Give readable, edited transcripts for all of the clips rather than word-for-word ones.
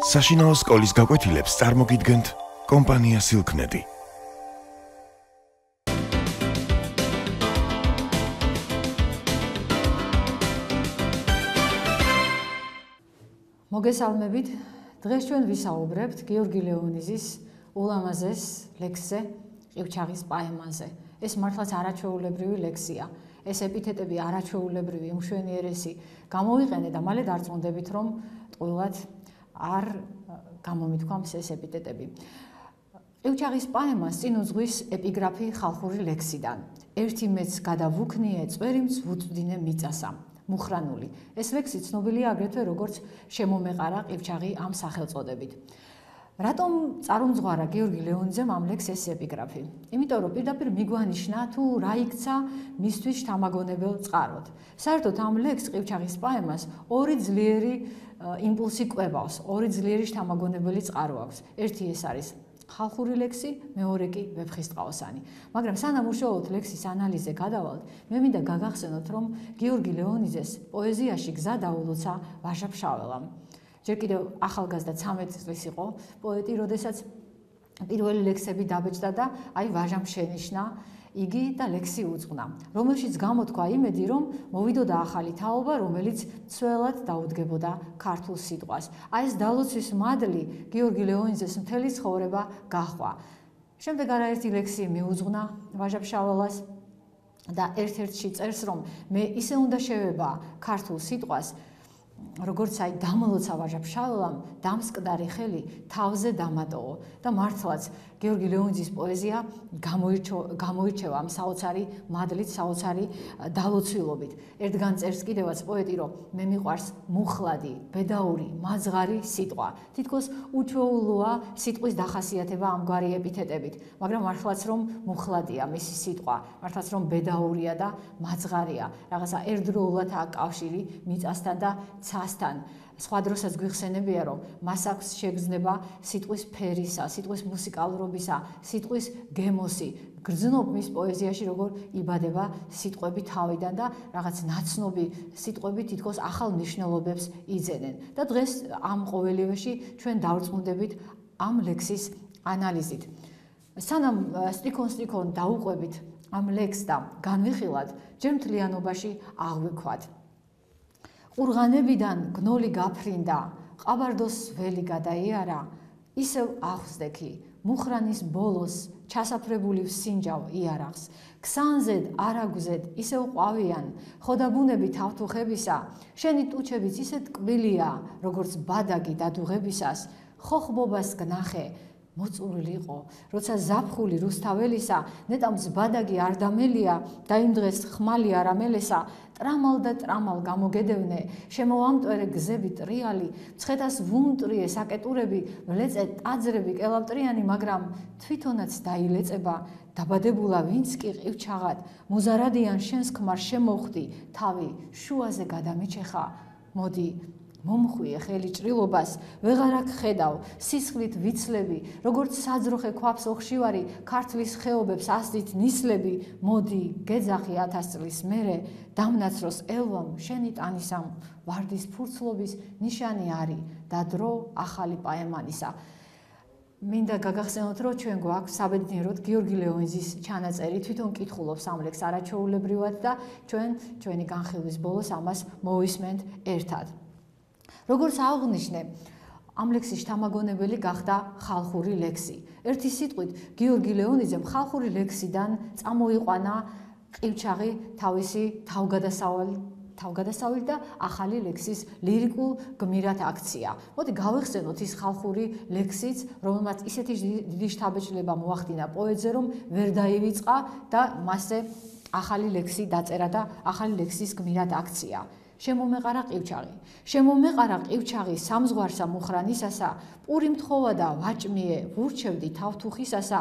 საშინაო სკოლის გაკვეთილებს წარმოგიდგენთ კომპანია Silknet. მოგესალმებით. დღეს ჩვენ ვისაუბრებთ გიორგი ლეონიძის ულამაზეს ლექსზე ყივჩაღის პაემაზე. ეს მართლაც არაჩვეულებრივი ლექსია. ეს ეპითეტები არაჩვეულებრივი, უმშვენიერესი გამოვიყენე და მალე დარწმუნდებით, რომ ტყუილად არ გამომითქვამს ეს ეპითეტები. ყივჩაღის პაემას წინ უძღვის ეპიგრაფი ხალხური ლექსიდან. ერთი მეც გადავუქნიე, წვერიმც ვუწვდინე მიწასა. მუხრანული. ეს ლექსი ცნობილია აგრეთვე როგორც შემომეყარა ყივჩაღი ამ სახელწოდებით. რატომ წარუმძღვარა გიორგი ლეონიძემ ამ ლექსს ეს ეპიგრაფი? იმიტომ რომ პირდაპირ მიგვანიშნა თუ რა იქცა მისთვის შთამაგონებელ წყაროდ. საერთოდ ამ ლექსს ყივჩაღის პაემას ორი ძლიერი იმპულსი კვებავს, ორი ძლიერი შთამაგონებელი წყარო აქვს. ერთი ეს არის ხალხური ლექსი, მეორე კი ვეფხისტყაოსანი. მაგრამ სანამ უშუალოდ ლექსის ანალიზზე გადავალთ, მე მინდა გაგახსენოთ, რომ გიორგი ლეონიძეს პოეზიაში გზა დაულოცა ვაჟა-ფშაველამ. ჯერ კიდევ ახალგაზრდა 13 წლის იყო პოეტი, როდესაც პირველი ლექსები დაბეჭდა და აი ვაჟამ შენიშნა იგი და ლექსი უძღვნა, რომელშიც გამოთქვა იმედი, რომ მოვიდოდა ახალი თაობა, რომელიც ცველად დაუდგებოდა ქართულ სიტყვას. აი ეს დალოცვის მადლი გიორგი ლეონიძეს მთელი ცხოვრება გაჰყვა. შემდეგ არაერთი ლექსი მიუძღვნა ვაჟა-ფშაველას და ერთ-ერთში წერს, რომ მე ისე უნდა შევება ქართულ სიტყვას, როგორც აი დამლოცა ვაჟა-ფშაველამ დამსკდარი ხელი თავზე დამატოო და მართლაც გიორგი ლეონიძის პოეზია გამოირჩევა ამ საოცარი მადლით, საოცარი დალოცვილობით. ერთგან წერს კიდევაც პოეტი, რომ მე მიყვარს მუხლადი, ბედაური, მაძღარი სიტყვა. თითქოს უჩვეულოა სიტყვის დახასიათება ამგვარი ეპითეტებით, მაგრამ მართლაც რომ მუხლადია მისი სიტყვა, მართლაც რომ ბედაურია და მაძღარია, რაღაცა ერთდროულად აქვს კავშირი მიწასთან და ცასთან. სხვა დროსაც გვიხსენებია, რომ მას აქვს შეგრძნება სიტყვის ფერისა, სიტყვის მუსიკალურობისა, სიტყვის გემოსი. გრძნობ მის პოეზიაში, როგორ იბადება სიტყვები თავიდან და რაღაც ნაცნობი სიტყვები თითქოს ახალ მნიშვნელობებს იძენენ. და დღეს ამ ყოველივეში ჩვენ დავწმუნდებით ამ ლექსის ანალიზით. სანამ სტიქონ დაუყვებით ამ ლექსს და განვიხილავთ, ჯერ მთლიანობაში აღვიქვათ. ყურღანებიდან გნოლი გაფრინდა, ყაბარდოს ველი გადაიარა, ისევ ახვსდექი, მუხრანის ბოლოს ჩასაფრებული ვსინჯავ იარაღს. ქსანზედ არაგვზედ ისევ ყვავიან, ხოდაბუნები თავთუხებისა, შენი ტუჩებიც ისე ტკბილია, როგორც ბადაგი დადუღებისას, ხოხბობას გნახე, მოწურილი იყო, როცა ზაფხული რუსთაველისა, ნეტამს ბადაგი არ დამელია და იმ დღეს ხმალი არ ამელესა, ტრამალ და ტრამალ გამოგედევნე, შემოვამტვერე გზები ტრიალი, მცხეთას ვუმტრიე საკეტურები, ვლეწე ტაძრები კელავტრიანი, მაგრამ თვითონაც დაილეწება, დაბადებულა ვინც კი ყივჩაღად, მუზარადიან შენს ქმარ შემოვხდი, თავი შუაზე გადამიჩეხა, მოდი მომხვიე ხელი ჭრილობას, ვეღარ აქ ხედავ, სისხლით ვიცლები, როგორც საძროხე ქვაფს ოხშივარი, ქართლის ხეობებს ასდით ნისლები, მოდი, გეძახი 1000 წლის მერე, დამნაცროს ელვამ, შენი ტანისამ, ვარდის ფურცლობის ნიშანი არის და დრო ახალი პაემანისა. მინდა გაგახსენოთ, რომ ჩვენ გვაქვს საბედნიეროდ გიორგი ლეონიძის ჩანაწერი, თვითონ კითხულობს ამ ლექსს არაჩვეულებრივად და ჩვენი განხილვის ბოლოს ამას მოვისმენთ ერთად. როგორც აღვნიშნე, ამ ლექსის შთამაგონებელი გახდა ხალხური ლექსი. ერთი სიტყვით, გიორგი ლეონიძემ ხალხური ლექსიდან წამოიყვანა ყივჩაღი თავისი თავგადასავლით და ახალი ლექსის ლირიკულ გმირად აქცია. მოდი გავეხსენოთ ის ხალხური ლექსიც, რომელმაც ისეთი დიდი შთაბეჭდილება მოახდინა პოეტზე, რომ ვერ დაივიწყა და მასზე ახალი ლექსი დაწერა და ახალი ლექსის გმირად აქცია. შემომეყარა ყივჩაღი. შემომეყარა ყივჩაღი სამზღვარსა მუხრანისასა, პური მთხოვა და ვაჭმიე, ვურჩევდი თავთუხისასა,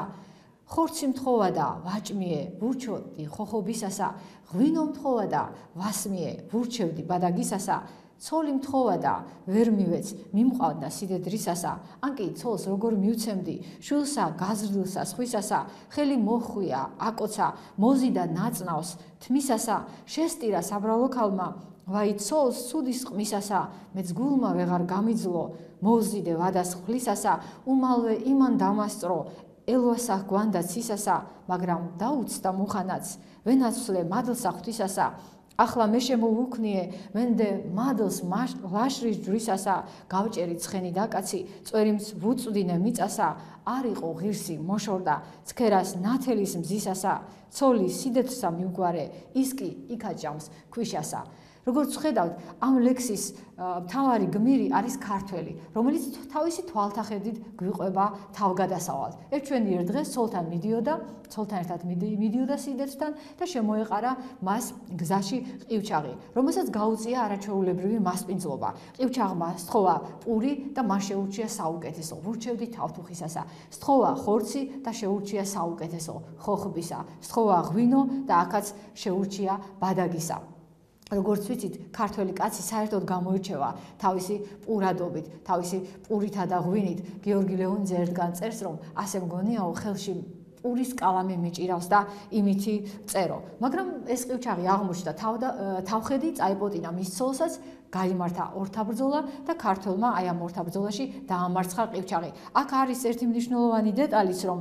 ხორცი მთხოვა და ვაჭმიე, ვურჩევდი ხოხობისასა, ღვინო მთხოვა და ვასმიე, ვურჩევდი ბადაგისასა, ცოლი მთხოვა და ვერ მივეც, მიმყავდა სიდედრისასა, ან კი ცოლს როგორ მივცემდი, შვილსა გაზრდილსა სხვისასა, ხელი მოხვია, აკოცა, მოზიდა ნაწნავს, თმისასა, შესტირა საბრალო ქალმა, ვაიცოლს სუდის ყმისასა, მეც გულმა ვეღარ გამიძლო, მოვზიდე ვადას ხვლისასა, უმალვე იმან დამასწრო, ელვასა გვანდა ცისასა, მაგრამ დაუცდა მუხანაც, ვენაცვლე მადლსა ღვთისასა, ახლა მე შემოვუქნიე, მენდე მადლს ლაშრის ჯვრისასა, გავჭერი ცხენი დაკაცი, წვერიმს ვუწვდინე მიწასა, არ იყო ღირსი მოშორდა, ცქერას ნათელის მზისასა, ცოლი სიდეთსა მიუგვარე, ის კი იქაჭამს ქვიშასა. როგორც ხედავთ, ამ ლექსის მთავარი გმირი არის ქართველი, რომელიც თავისი თვალთახედით გვიყვება თავგადასავალს. ჩვენი ერთ დღეს ცოლთან ერთად მიდიოდა სიდეთთან და შემოეყარა მას გზაში ყივჩაღი, რომელსაც გაუწია არაჩვეულებრივი მასპინძლობა. ყივჩაღმა სთხოვა პური და მას შეურჩია საუკეთესო, ვურჩევდი თავთუხისასა. სთხოვა ხორცი და შეურჩია საუკეთესო, ხოხბისა. სთხოვა ღვინო და აქაც შეურჩია ბადაგისა. როგორც ვიცით, ქართველი კაცი საერთოდ გამოირჩევა თავისი პურადობით, თავისი პურითა და ღვინით. გიორგი ლეონიძე ერთგან წერს, რომ ასე მგონიაო, ხელში პურის კალამი მიჭირავს და იმითი წერო. მაგრამ ეს ყივჩაღი აღმოჩნდა თავხედი, წაიპოტინა მის ცოლსაც, გაიმართა ორთაბრძოლა და ქართველმა აი ამ ორთაბრძოლაში დაამარცხა ყივჩაღი. აქ არის ერთი მნიშვნელოვანი დეტალიც, რომ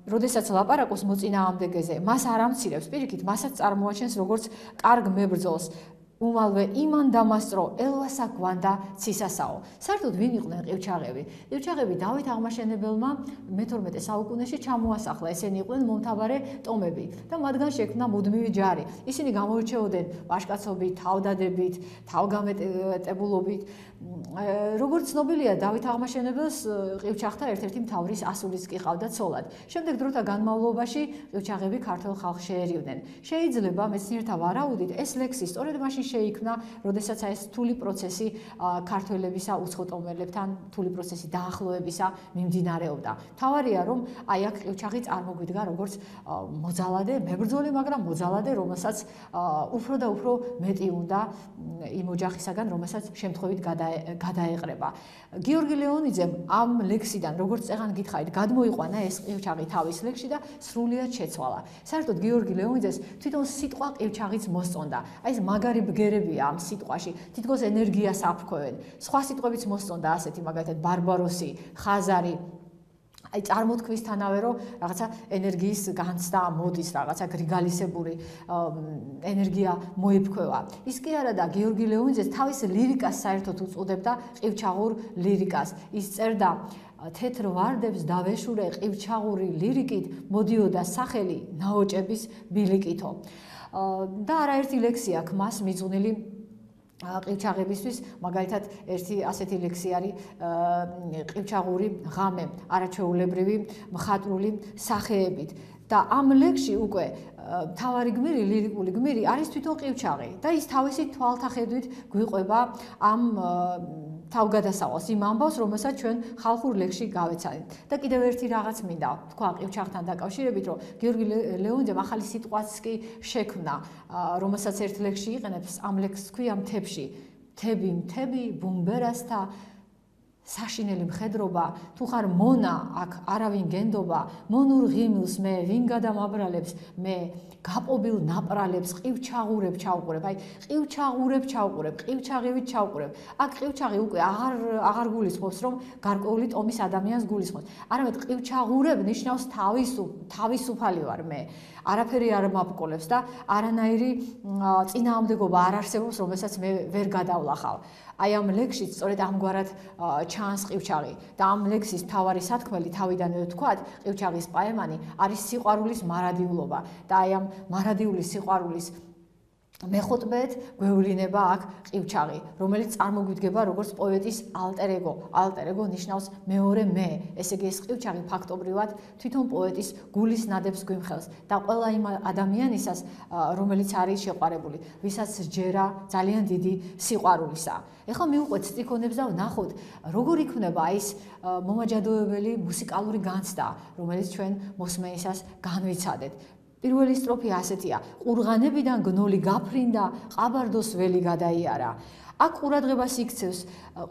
როდესაც ლაპარაკობს მოწინააღმდეგეზე, მას არ ამცირებს, პირიქით, მასაც წარმოაჩენს როგორც კარგ მებრძოლს. უმალვე იმან დამასწრო, ელვასა გვანდა ცისასაო. საერთოდ ვინ იყვნენ ყივჩაღები? ყივჩაღები დავით აღმაშენებელმა მე-12 საუკუნეში ჩამოასახლა. ესენი იყვნენ მომთაბარე ტომები და მათგან შექმნა მუდმივი ჯარი. ისინი გამოირჩეოდნენ ვაჟკაცობით, თავდადებით, თავგამეტებულობით. როგორც ცნობილია, დავით აღმაშენებელს ყივჩაღთა ერთ-ერთი მთავრის ასულიც კი ყავდა ცოლად. შემდეგ დროთა განმავლობაში ყივჩაღები ქართულ ხალხს შეერივნენ. შეიძლება მეცნიერთა ვარაუდით ეს ლექსი სწორედ მაშინ შეიქმნა, როდესაც ეს რთული პროცესი ქართველებისა უცხოტომელებთან, რთული პროცესი დაახლოებისა მიმდინარეობდა. მთავარია, რომ აი აქ ყივჩაღი წარმოგვიდგა როგორც მოძალადე, მებრძოლი, მაგრამ მოძალადე, რომელსაც უფრო და უფრო მეტი უნდა იმ ოჯახისაგან, რომელსაც შემთხვევით გადაეყრება. გიორგი ლეონიძემ ამ ლექსიდან, როგორც წეღან გითხარით, გადმოიყვანა ეს ყივჩაღი თავის ლექსში და სრულიად შეცვალა. საერთოდ გიორგი ლეონიძეს თვითონ სიტყვა ყივჩაღიც მოსწონდა. აი ეს მაგარი ბგერებია ამ სიტყვაში, თითქოს ენერგიას აფრქვევენ. სხვა სიტყვებიც მოსწონდა ასეთი, მაგალითად ბარბაროსი, ხაზარი. აი წარმოთქვისთანავე რომ რაღაცა ენერგიის განცდა მოდის, რაღაცა გრიგალისებური ენერგია მოიფქვევა. ის კი არა და გიორგი ლეონიძეს თავის ლირიკას საერთოდ უწოდებდა ყივჩაღურ ლირიკას. ის წერდა თეთრ ვარდებს დავეშურე ყივჩაღური ლირიკით, მოდიოდა სახელი ნაოჭების ბილიკითო. და არაერთი ლექსი აქვს მას მიძღვნილი ყივჩაღებისთვის, მაგალითად ერთი ასეთი ლექსი არის ყივჩაღური ღამე, არაჩვეულებრივი მხატვრული სახეებით. და ამ ლექსში უკვე მთავარი გმირი, ლირიკული გმირი არის თვითონ ყივჩაღი და ის თავისი თვალთახედვით გვიყვება ამ თავგადასავალს, იმ ამბავს, რომელსაც ჩვენ ხალხურ ლექსში გავეცადეთ. და კიდევ ერთი რაღაც მინდა თქვა ყივჩაღთან დაკავშირებით, რომ გიორგი ლეონიძემ ახალი სიტყვაც კი შექმნა, რომელსაც ერთ ლექსში იყენებს, ამ ლექსს ქვია მთებში. მთები, ბუმბერასთა საშინელი მხედრობა, თუ ხარ მონა, აქ არავინ გენდობა, მონურ ღიმილს მე ვინ გადამაბრალებს, მე გაპობილ ნაპრალებს ყივჩაღურებ ჩავყურებ, აი ყივჩაღურებ ჩავყურებ, ყივჩაღივით ჩავყურებ. აქ ყივჩაღი უკვე აღარ გულისხმობს, რომ გარკვეული ტომის ადამიანს გულისხმობს. არამედ ყივჩაღურებ ნიშნავს თავისუფალი ვარ მე. არაფერი არ მაბკოლებს და არანაირი წინააღმდეგობა არ არსებობს, რომელსაც მე ვერ გადავლახავ. აი ამ ლექსში სწორედ ამგვარად ჩანს ყივჩაღი და ამ ლექსის მთავარი სათქმელი თავიდანვე ვთქვათ, ყივჩაღის პაემანი არის სიყვარულის მარადიულობა და აი ამ მარადიული სიყვარულის მეხუთბეთ გვევლინება აქ ყივჩაღი, რომელიც წარმოგვიდგება როგორც პოეტის ალტერ ეგო. ალტერ ეგო ნიშნავს მეორე მე. ესე იგი ეს ყივჩაღი ფაქტობრივად თვითონ პოეტის გულის ნადებს გვიმხელს და ყველა იმ ადამიანისას, რომელიც არის შეყვარებული, ვისაც ჯერა ძალიან დიდი სიყვარულისა. ეხლა მივუყვეთ სტიქონებს და ვნახოთ, როგორ იქნება ის მომაჯადოებელი მუსიკალური განცდა, რომელიც ჩვენ მოსმენისას განვიცადეთ. პირველი სტროფი ასეთია: ყურღანებიდან გნოლი გაფრინდა, ყაბარდოს ველი გადაიარა. აქ ყურადღებას იქცევს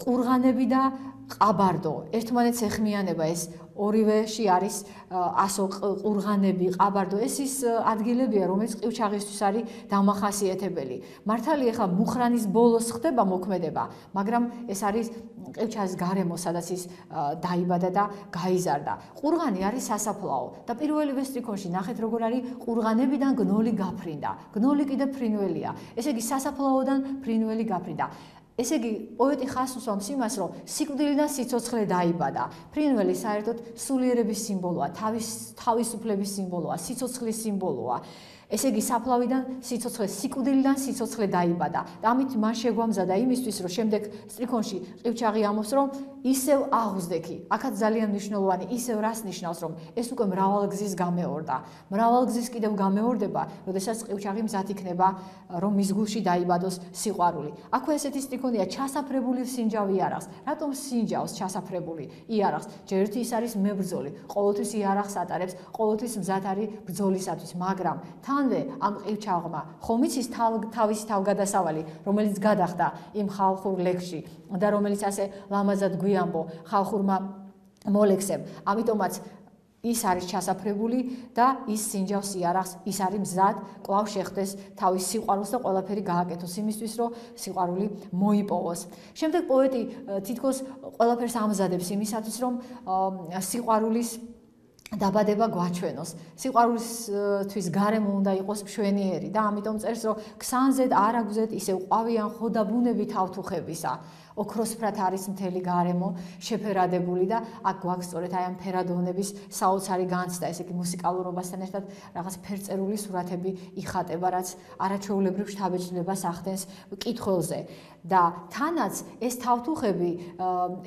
ყურღანები და ყაბარდო. ერთმანეთს ეხმიანება ეს ორივეში არის ასო ყურღანები, ყაბარდო. ეს ის ადგილებია, რომელიც ყივჩაღისთვის არის დამახასიათებელი. მართალია, ხა მუხრანის ბოლოს ხდება მოქმედება, მაგრამ ეს არის ყივჩაღის გარემო, სადაც ის დაიბადა და გაიზარდა. ყურღანი არის სასაფლაო და პირველივე სტრიქონში ნახეთ როგორ არის ყურღანებიდან გნოლი გაფრინდა. გნოლი კიდე ფრინველია. ესე იგი სასაფლაოდან ფრინველი გაფრინდა. ესე იგი პოეტი ხას უსვამს იმას, რომ სიკვდილიდან სიცოცხლე დაიბადა. ფრინველი საერთოდ სულიერების სიმბოლოა, თავისუფლების სიმბოლოა, სიცოცხლის სიმბოლოა. ესე იგი საფლავიდან სიცოცხლე, სიკვდილიდან სიცოცხლე დაიბადა. და ამით მან შეგვამზადა იმისთვის, რომ შემდეგ სტრიქონში ყივჩაღი ამბობს, რომ ისევ აღუზდექი. აქაც ძალიან მნიშვნელოვანი, ისევ რას ნიშნავს, რომ ეს უკვე მრავალგზის გამეორდა. მრავალგზის კიდევ გამეორდება, როდესაც ყივჩაღი მზად იქნება, რომ მის გულში დაიბადოს სიყვარული. აქვე ესეთი სტრიქონია, ჩასაფრებული სინჯავი იარაღს. რატომ სინჯავს ჩასაფრებული იარაღს? ჯერ ერთი ის არის მებრძოლი, ყოველთვის იარაღს ატარებს, ყოველთვის მზად არის ბრძოლისათვის, მაგრამ თანვე ამ ყივჩაღმა ხომ იცის თავისი თავგადასავალი, რომელიც გადახდა იმ ხალხურ ლექსში და რომელიც ასე ლამაზად გვიამბო ხალხურმა მოლექსემ. ამიტომაც ის არის ჩასაფრებული და ის სინჯავს იარაღს, ის არის მზად კვლავ შეხდეს თავის სიყვარულს და ყველაფერი გააკეთოს იმისთვის, რომ სიყვარული მოიპოვოს. შემდეგ პოეტი თითქოს ყველაფერს ამზადებს იმისათვის, რომ სიყვარულის დაბადება გვაჩვენოს. სიყვარულისთვის გარემო უნდა იყოს მშვენიერი და ამიტომ წერს, რომ ქსანზედ არაგზეთ ისევ ყვავიან ხოდაბუნები თავთუხებისა. ოქროსფრად არის მთელი გარემო შეფერადებული და აქ გვაქვს სწორედ აი ამ ფერადოვნების საოცარი განცდა, ესე იგი მუსიკალურობასთან ერთად რაღაც ფერწერული სურათები იხატება, რაც არაჩვეულებრივ შთაბეჭდილებას ახდენს კითხველზე. და თანაც ეს თავთუხები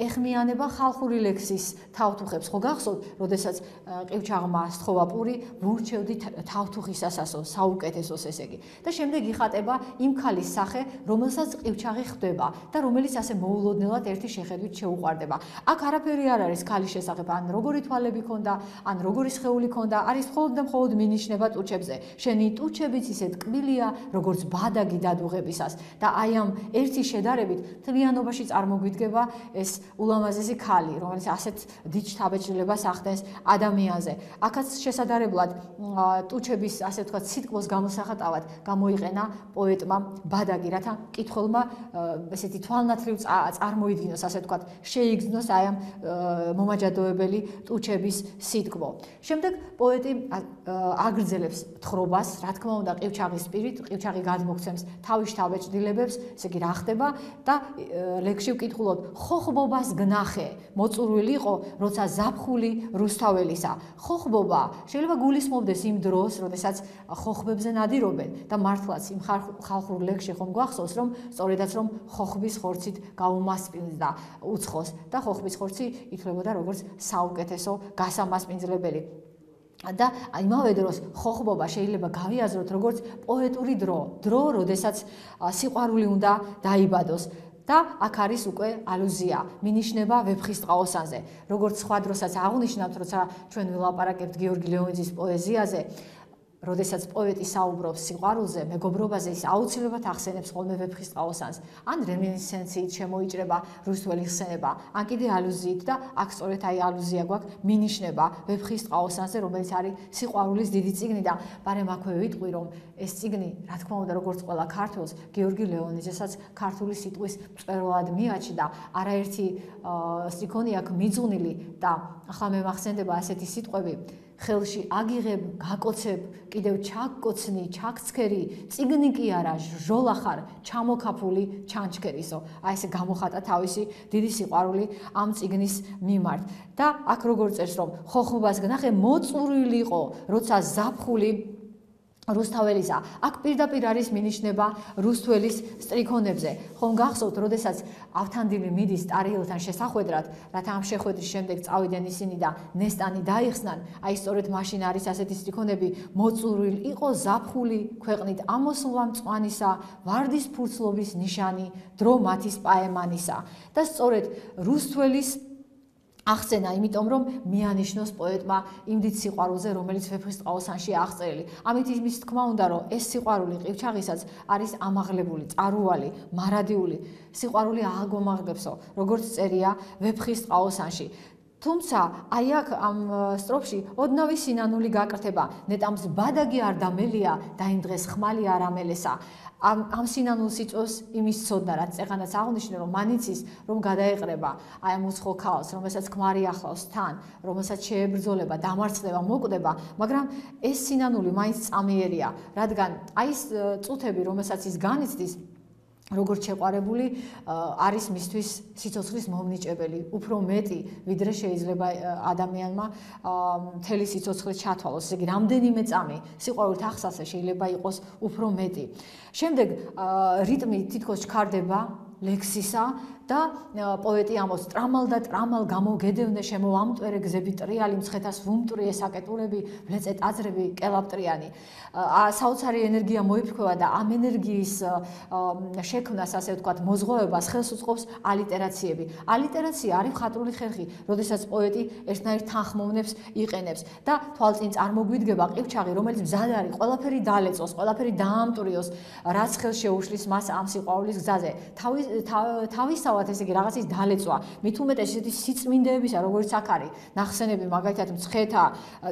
ეხმიანება ხალხური ლექსის თავთუხებს. ხო გახსოვთ, როდესაც ყივჩაღმა სთხოვა პური, ვურჩევდი თავთუხისასასო, საუკეთესოს ესე იგი. და შემდეგ იხატება იმ ქალის სახე, რომელსაც ყივჩაღი ხვდება და რომელიც ასე მოულოდნელად ერთი შეხედვით შეუყვარდება. აქ არაფერი არ არის ქალის შესახებ, ან როგორი თვალები ქონდა, ან როგორი სხეული ქონდა, არის მხოლოდ და მხოლოდ მინიშნება ტუჩებზე. შენი ტუჩებიც ისე ტკბილია, როგორც ბადაგი დადუღებისას და აი ამ ერთი შედარებით თლიანობაში წარმოგვიდგება ეს ულამაზესი ქალი, რომელიც ასეთ დიდ შთაბეჭდილებას ახდენს ადამიანზე. აქაც შესადარებლად ტუჩების ასე ვთქვათ სიტყვოს გამოსახატავად გამოიყენა პოეტმა ბადაგი, რათა მკითხველმა ესეთი თვალნათლივ წარმოიდგინოს, ასე ვთქვათ, შეიგრძნოს აი ამ მომაჯადოებელი ტუჩების სიტყვო. შემდეგ პოეტი აგრძელებს თხრობას, რა თქმა უნდა, ყივჩაღის პირით, ყივჩაღი გადმოგცემს თავის შთაბეჭდილებებს, ესე იგი რა ხდება და ლექსში ვკითხულობთ, ხოხბობას გნახე, მოწურვილი იყო, როცა ზაფხული რუსთაველისა. ხოხბობა შეიძლება გულისხმობდეს იმ დროს, როდესაც ხოხბებზე ნადირობენ და მართლაც იმ ხალხურ ლექსში ხომ გვახსოვს, რომ სწორედაც რომ ხოხბის ხორცით გაუმასპინძდა უცხოს და ხოხბის ხორცი ითვლებოდა როგორც საუკეთესო გასამასპინძლებელი. და იმავე დროს ხოხბობა შეიძლება გავიაზროთ როგორც პოეტური დრო, როდესაც სიყვარული უნდა დაიბადოს. და აქ არის უკვე ალუზია, მინიშნება ვეფხისტყაოსანზე. როგორც სხვა დროსაც აღნიშნავთ, როცა ჩვენ ვილაპარაკებთ გიორგი ლეონიძის პოეზიაზე, როდესაც პოეტი საუბრობს სიყვარულზე, მეგობრობაზე, ის აუცილებლად ახსენებს ხოლმე ვეფხისტყაოსანს. ან რემინისცენციით შემოიჭრება რუსთველი ხსენება, ან კიდე ალუზიით და აქ სწორედ აი ალუზია გვაქვს მინიშნება ვეფხისტყაოსანზე, რომელიც არის სიყვარულის დიდი წიგნი და პარემ აქვე ვიტყვი, რომ ეს წიგნი, რა თქმა უნდა, როგორც ყველა ქართველს, გიორგი ლეონიძესაც ქართული სიტყვის მწვერვალად მიაჩნდა. არაერთი სტრიქონი აქ მიძღვნილი და ახლა მე მახსენდება ასეთი სიტყვები. ხელში აგიღებ, გაკოცებ, კიდევ ჩაგკოცნი, ჩაგცქერი, წიგნი კი არა, ჟოლა ხარ, ჩამოკაფული ჩანჩქერისო. აი ესე გამოხატა თავისი დიდი სიყვარული ამ წიგნის მიმართ. და აქ როგორ წერს, რომ ხოხბობას გნახე, მოწურვილი იყო, როცა ზაფხული რუსთაველისა. აქ პირდაპირ არის მინიშნება რუსთველის სტრიქონებზე. ხომ გახსოვთ, როდესაც ავთანდილი მიდის ტარიელთან შესახვედრად, რათა ამ შეხვედრის შემდეგ წავიდნენ ისინი და ნესტანი დაიხსნან, აი სწორედ მაშინ არის ასეთი სტრიქონები, მოწურვილი იყო ზაფხული ქვეყნით ამოსვლა მწვანისა, ვარდის ფურცლობის ნიშანი, დრო მათის პაემანისა. და სწორედ რუსთველის ახსენა, იმიტომ რომ მიანიშნოს პოეტმა იმ დიდ სიყვარულზე, რომელიც ვეფხისტყაოსანში აღწერილი. ამით იმის თქმა უნდა, რომ ეს სიყვარული ყივჩაღისაც არის ამაღლებული, წარუვალი, მარადიული. სიყვარული აღგომაღლებსო, როგორც წერია ვეფხისტყაოსანში. თუმცა, აი აქ ამ სტროფში ოდნავი სინანული გაკრთება, ნეტამს ბადაგი არ დამელია და იმ დღეს ხმალი არ ამელესა. ამ სინანულს იწვევს იმის ცოდნა, რაც წეღანაც აღნიშნე, რომ მანიცის რომ გადაეყრება აი ამ უცხო ქალს, რომელსაც ქმარი ახლავს თან, რომელსაც შეებრძოლება, დამარცხდება, მოკვდება, მაგრამ ეს სინანული მაინც წამიერია, რადგან აი ეს წუთები, რომელსაც ის განიცდის, როგორც შეყვარებული არის მისთვის სიცოცხლის მომნიჭებელი, უფრო მეტი, ვიდრე შეიძლება ადამიანმა მთელი სიცოცხლე ჩათვალოს. ესე იგი, რამდენიმე წამი სიყვარულით ახსასე შეიძლება იყოს უფრო მეტი. შემდეგ რიტმი თითქოს ჩქარდება ლექსისა და პოეტი ამბობს: ტრამალ და ტრამალ გამოგედევნე შემოვამტვერე გზები ტრიალი, მცხეთას ვუმტვრიე საკეტურები, ვლეწე ტაძრები კელაპტრიანი. საოცარი ენერგია მოიფრქვევა და ამ ენერგიის შექმნას, ასე ვთქვათ, მოზღვევებას ხელს უწყობს ალიტერაციები. ალიტერაცია არის მხატვრული ხერხი, როდესაც პოეტი ერთნაირ თანხმოვნებს იყენებს და თვალწინ წარმოგვიდგება ყივჩაღი, რომელიც მზად არის ყველაფერი დალეწოს, ყველაფერი დაამტვრიოს, რაც ხელს შეუშლის მას ამ სიყვარულის გზაზე. თავისთავად ესე იგი რაღაცის დალეწვა, მით უმეტეს ისეთი სიწმინდეებისა, როგორც აქ არის ნახსენები, მაგალითად მცხეთა,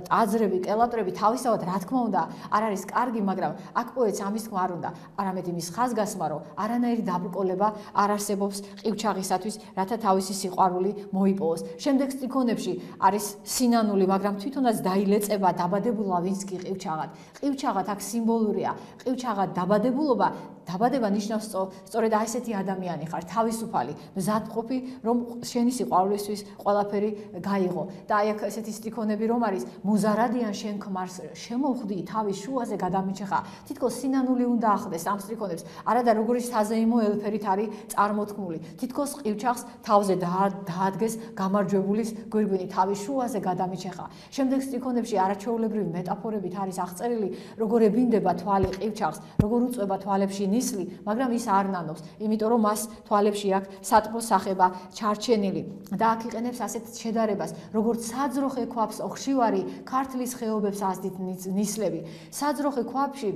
ტაძრები, კელაპტრები, თავისთავად რა თქმა უნდა არ არის კარგი, მაგრამ აქ პოეტს ამის თქმა არ უნდა, არამედ იმის ხაზგასმა, რომ არანაირი დაბრკოლება არ არსებობს ყივჩაღისათვის, რათა თავისი სიყვარული მოიპოვოს. შემდეგ სტიქონებში არის სინანული, მაგრამ თვითონაც დაილეწება დაბადებულა ვინც კი ყივჩაღად. ყივჩაღად აქ სიმბოლურია, ყივჩაღად დაბადებულობა, დაბადება ნიშნავს სწორედ აი ესეთი ადამიანი ხარ, თავისუფალი, მზადყოფი, რომ შენი სიყვარულისთვის ყველაფერი გაიღო. და აი აქ ესეთი სტიქონები რომ არის, მუზარადიან შენ ქმარს შემოხვდი თავის შუაზე გადამიჩეხა. თითქოს სინანული უნდა ახდეს ამ სტიქონებს, არადა როგორი საზეიმო ელფერით არის წარმოთქმული. თითქოს ყივჩაღს თავზე დაადგეს გამარჯვებულის გვირგვინი თავის შუაზე გადამიჩეხა. შემდეგ სტიქონებში არაჩვეულებრივი მეტაფორებით არის აღწერილი, როგორ ებინდება თვალი ყივჩაღს, როგორ უწვება თვალებში ნისლი, მაგრამ ის არ ნანობს, იმიტომ რომ მას თვალებში აქვს სატყბო სახება ჩარჩენილი და აქ იყენებს ასეთ შედარებას, როგორც საძროხე ქვაბს ოხშივარი ქართლის ხეობებს ასდით ნისლები. საძროხე ქვაბში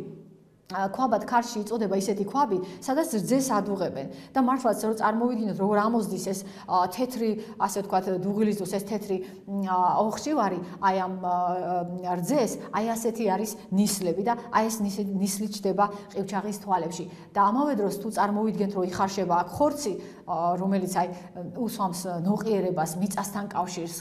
ქვაბად ქარში იწოდება ისეთი ქვაბი, სადაც რძეს ადუღებენ და მართლაც რომ წარმოვიდგინოთ, როგორ ამოსდის ეს თეთრი, ასე ვთქვათ, დუღილისდოს ეს თეთრი ოხშივარი, აი ამ რძეს, აი ასეთი არის ნისლები და აი ეს ნისლი ჩდება ყივჩაღის თვალებში. და ამავე დროს თუ წარმოვიდგენთ, რომ იხარშება აქ ხორცი, რომელიც აი უსვამს ნოყიერებას, მიწასთან კავშირს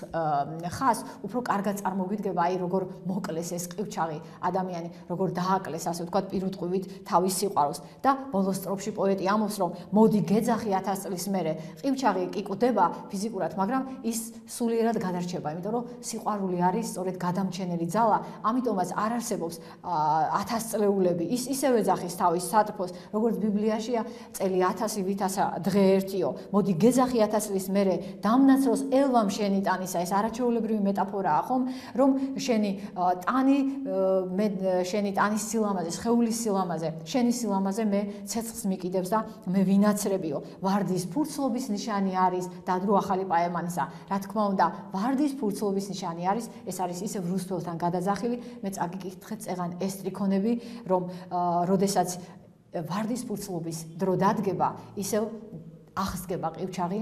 ხაზს, უფრო კარგად წარმოგვიდგება აი როგორ მოკლეს ეს ყივჩაღი ადამიანი, როგორ დააკლეს, ასე ვთქვათ, პირუტყვივით თავის სიყვარულს. და ბოლოს სტროფში პოეტი ამბობს, რომ მოდი გეძახი 1000 წლის მერე. ყივჩაღი კი კვდება ფიზიკურად, მაგრამ ის სულიერად გადარჩება, იმიტომ რომ სიყვარული არის სწორედ გადამჩენელი ძალა, ამიტომაც არ არსებობს 1000 წლეულები. ის ისევ ეძახის თავის სატრფოს, როგორც ბიბლიაშია წელი 1000 ვითასა დღე ერთიო. მოდი გეძახი 1000 წლის მერე, დამნაცროს ელვამ შენი ტანისა. ეს არაჩვეულებრივი მეტაფორაა, ხომ? რომ შენი ტანის სილამაზე, სხეულის სილამაზე, შენი სილამაზე მე ცეცხლს მიკიდებს და მე ვინაცრებიო. ვარდის ფურცლობის ნიშანი არის დადრო ახალი პაემანისა. რა თქმა უნდა, ვარდის ფურცლობის ნიშანი არის, ეს არის ისევ რუსთველთან გადაძახილი. მე წაგიკითხეთ წეღან ეს სტრიქონები, რომ როდესაც ვარდის ფურცლობის დრო დადგება, ისევ აღსდგება ყივჩაღი,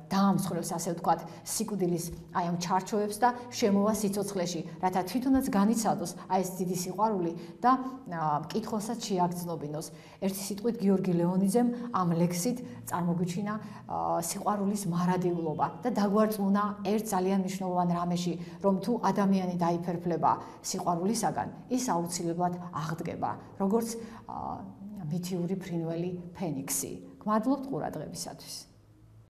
დაამსხვრევს, ასე ვთქვათ, სიკვდილის აი ამ ჩარჩოებს და შემოვა სიცოცხლეში, რათა თვითონაც განიცადოს აი ეს დიდი სიყვარული და მკითხველსაც შეაგრძნობინოს. ერთი სიტყვით გიორგი ლეონიძემ ამ ლექსით წარმოგვიჩინა სიყვარულის მარადიულობა და დაგვარწმუნა ერთ ძალიან მნიშვნელოვან რამეში, რომ თუ ადამიანი დაიფერფლება სიყვარულისაგან, ის აუცილებლად აღდგება, როგორც მითიური ფრინველი ფენიქსი. გმადლობთ ყურადღებისათვის.